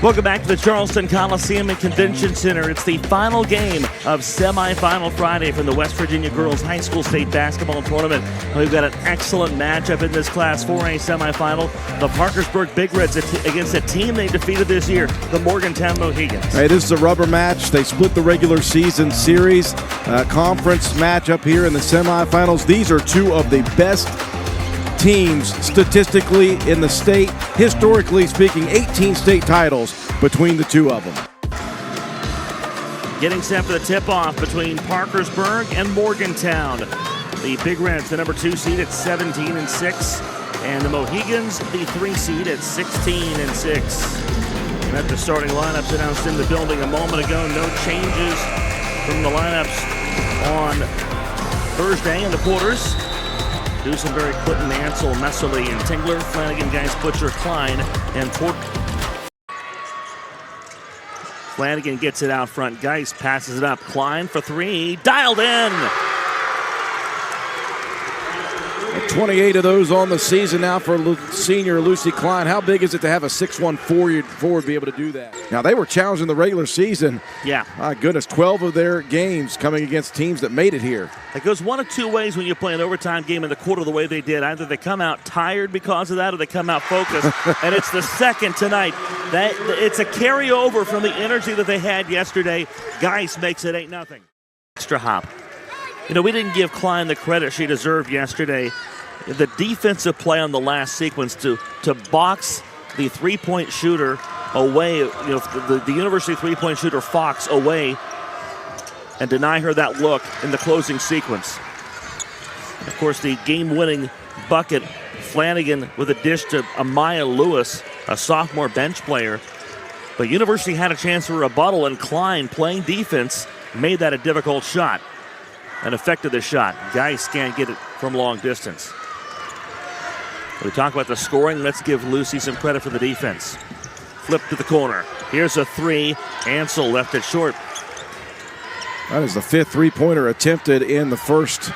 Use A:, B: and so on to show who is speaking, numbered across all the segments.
A: Welcome back to the Charleston Coliseum and Convention Center. It's the final game of Semifinal Friday from the West Virginia Girls High School State Basketball Tournament. We've got an excellent matchup in this Class 4A semifinal. The Parkersburg Big Reds against a team they defeated this year, the Morgantown Mohegans.
B: Hey, this is a rubber match. They split the regular season series conference matchup here in the semifinals. These are two of the best teams statistically in the state. Historically speaking, 18 state titles between the two of them.
A: Getting set for the tip-off between Parkersburg and Morgantown. The Big Reds, the number 2 seed at 17-6, and the Mohegans, the 3 seed at 16-6. And at the starting lineups announced in the building a moment ago, no changes from the lineups on Thursday in the quarters. Dusenberry, Clinton, Ansel, Messerly, and Tingler, Flanagan, Geis, Butcher, Cline, and Porter. Flanagan gets it out front. Geis passes it up. Cline for 3. Dialed in!
B: 28 of those on the season now for senior Lucie Cline. How big is it to have a 6'1" forward be able to do that? Now, they were challenged in the regular season.
A: Yeah.
B: My goodness, 12 of their games coming against teams that made it here.
A: It goes one of two ways when you play an overtime game in the quarter the way they did. Either they come out tired because of that or they come out focused. And it's the second tonight. It's a carryover from the energy that they had yesterday. Geis makes it 8-0. Extra hop. You know, we didn't give Cline the credit she deserved yesterday. The defensive play on the last sequence to box the three-point shooter away, the University three-point shooter Fox away and deny her that look in the closing sequence. Of course, the game-winning bucket, Flanagan with a dish to Amaya Lewis, a sophomore bench player. But University had a chance for a rebuttal, and Cline, playing defense, made that a difficult shot and affected the shot. Geis can't get it from long distance. We talk about the scoring. Let's give Lucie some credit for the defense. Flip to the corner. Here's a 3. Ansel left it short.
B: That is the 5th three-pointer attempted in the first.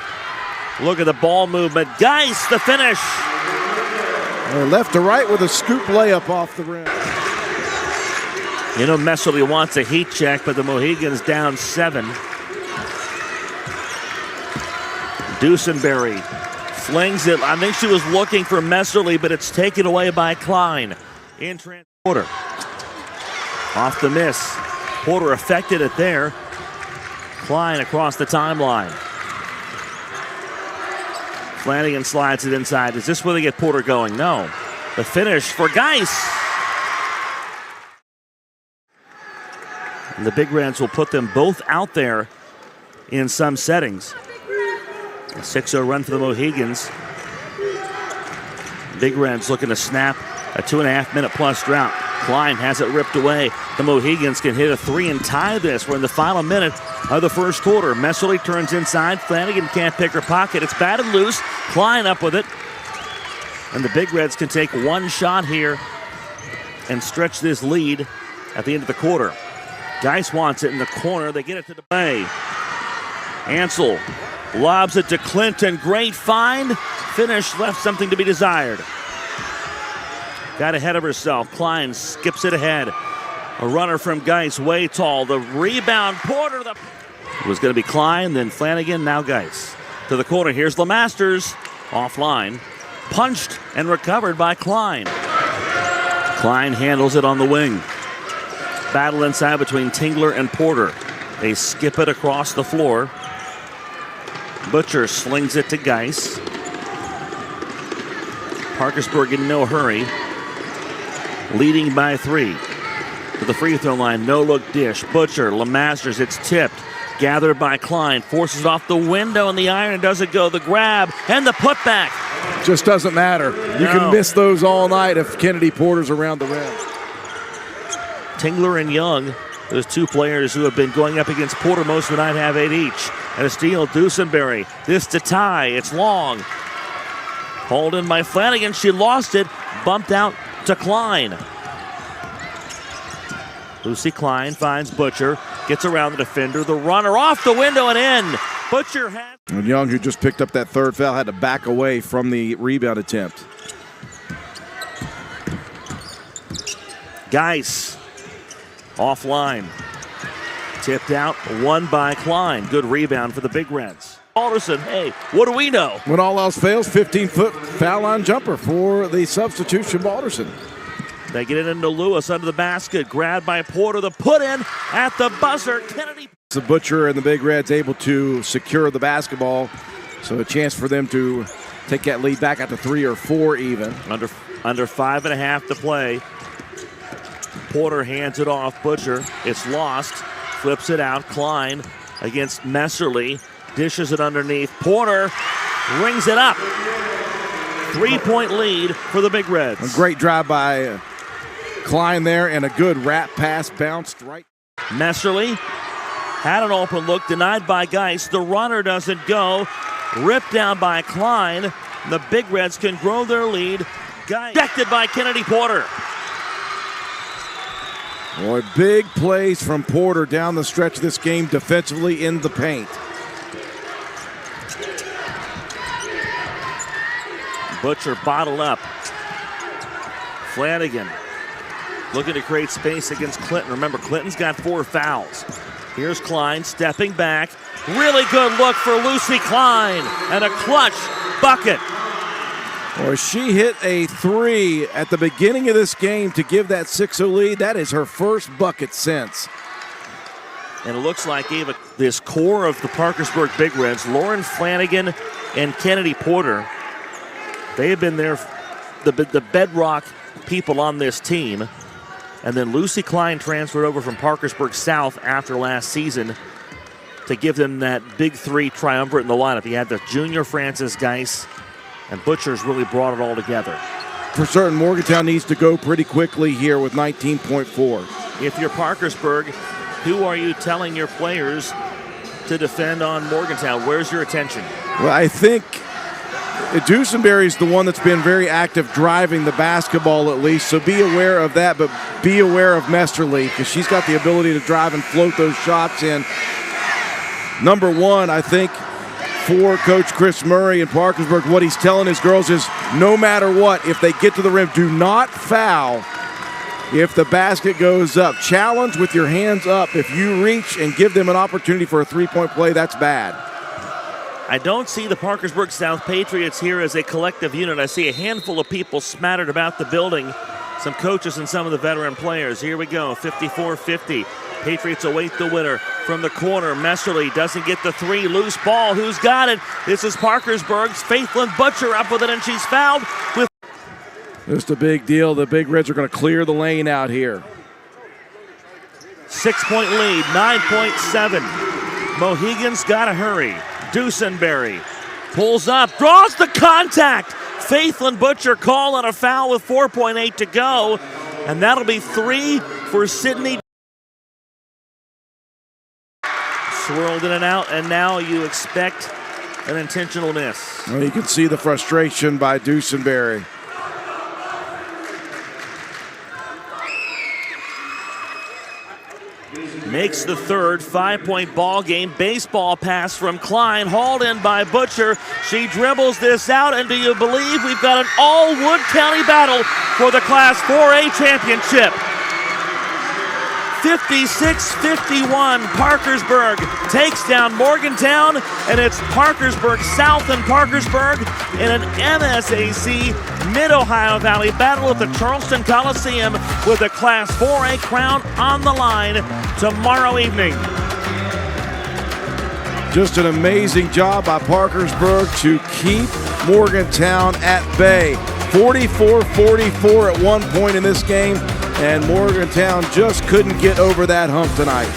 A: Look at the ball movement. Geis, the finish.
B: Left to right with a scoop layup off the rim.
A: You know, Messerly wants a heat check, but the Mohegans down 7. Dusenberry flings it. I think she was looking for Messerly, but it's taken away by Cline. In Porter. Off the miss. Porter affected it there. Cline across the timeline. Flanagan slides it inside. Is this where they get Porter going? No. The finish for Geis. And the Big Reds will put them both out there in some settings. A 6-0 run for the Mohegans. Big Reds looking to snap a 2.5-minute plus drought. Cline has it ripped away. The Mohegans can hit a 3 and tie this. We're in the final minute of the first quarter. Messerly turns inside. Flanagan can't pick her pocket. It's batted loose. Cline up with it. And the Big Reds can take one shot here and stretch this lead at the end of the quarter. Geis wants it in the corner. They get it to the bay. Ansel lobs it to Clinton. Great find. Finish left something to be desired. Got ahead of herself. Cline skips it ahead. A runner from Geis, way tall. The rebound, Porter. It was going to be Cline, then Flanagan, now Geis. To the corner, here's LeMasters. Offline. Punched and recovered by Cline. Cline handles it on the wing. Battle inside between Tingler and Porter. They skip it across the floor. Butcher slings it to Geis. Parkersburg in no hurry. Leading by 3. To the free throw line, no-look dish. Butcher, LeMasters, it's tipped. Gathered by Cline, forces off the window and the iron, and doesn't go. The grab and the putback.
B: Just doesn't matter. You can miss those all night if Kennedy Porter's around the rim.
A: Tingler and Young, those two players who have been going up against Porter most of the night, have 8 each. And a steal, Dusenberry. This to tie. It's long. Hauled in by Flanagan. She lost it. Bumped out to Cline. Lucie Cline finds Butcher. Gets around the defender. The runner off the window and in. Butcher had.
B: And Young, who just picked up that third foul, had to back away from the rebound attempt.
A: Geis Offline. Tipped out, won by Cline. Good rebound for the Big Reds. Alderson, hey, what do we know?
B: When all else fails, 15-foot foul line jumper for the substitution Alderson.
A: They get it into Lewis under the basket. Grabbed by Porter. The put in at the buzzer. Kennedy.
B: The Butcher and the Big Reds able to secure the basketball. So a chance for them to take that lead back out to 3 or 4 even.
A: Under 5.5 to play. Porter hands it off. Butcher. It's lost. Flips it out. Cline against Messerly. Dishes it underneath. Porter rings it up. 3-point lead for the Big Reds.
B: A great drive by Cline there and a good wrap pass bounced right.
A: Messerly had an open look, denied by Geis. The runner doesn't go. Ripped down by Cline. The Big Reds can grow their lead. Geis rejected by Kennedy Porter.
B: Boy, big plays from Porter down the stretch of this game defensively in the paint.
A: Butcher bottled up. Flanagan looking to create space against Clinton. Remember, Clinton's got 4 fouls. Here's Cline stepping back. Really good look for Lucie Cline and a clutch bucket.
B: Boy, she hit a 3 at the beginning of this game to give that 6-0 lead. That is her first bucket since.
A: And it looks like this core of the Parkersburg Big Reds, Lauren Flanagan and Kennedy Porter, they have been there, the bedrock people on this team. And then Lucie Cline transferred over from Parkersburg South after last season to give them that big 3 triumvirate in the lineup. He had the junior Francis Geis, and Butcher's really brought it all together.
B: For certain, Morgantown needs to go pretty quickly here with 19.4.
A: If you're Parkersburg, who are you telling your players to defend on Morgantown? Where's your attention?
B: Well, I think Dusenberry's the one that's been very active driving the basketball at least, so be aware of that, but be aware of Messerly because she's got the ability to drive and float those shots in. Number 1, I think, for Coach Chris Murray in Parkersburg, what he's telling his girls is no matter what, if they get to the rim, do not foul if the basket goes up. Challenge with your hands up. If you reach and give them an opportunity for a 3-point play, that's bad.
A: I don't see the Parkersburg South Patriots here as a collective unit. I see a handful of people smattered about the building, some coaches and some of the veteran players. Here we go, 54-50. Patriots await the winner from the corner. Messerly doesn't get the 3. Loose ball. Who's got it? This is Parkersburg's Faithlin Butcher up with it, and she's fouled with.
B: Just a big deal. The Big Reds are going to clear the lane out here.
A: 6-point lead, 9.7. Mohegan's got to hurry. Dusenberry pulls up, draws the contact. Faithlin Butcher call on a foul with 4.8 to go, and that'll be 3 for Sydney. Swirled in and out, and now you expect an intentional miss.
B: Well, you can see the frustration by Dusenberry.
A: Makes the third 5-point ball game. Baseball pass from Cline, hauled in by Butcher. She dribbles this out, and do you believe we've got an all-Wood County battle for the Class 4A championship? 56-51, Parkersburg takes down Morgantown, and it's Parkersburg South and Parkersburg in an MSAC Mid-Ohio Valley battle at the Charleston Coliseum with the Class 4A crown on the line tomorrow evening.
B: Just an amazing job by Parkersburg to keep Morgantown at bay. 44-44 at one point in this game, and Morgantown just couldn't get over that hump tonight.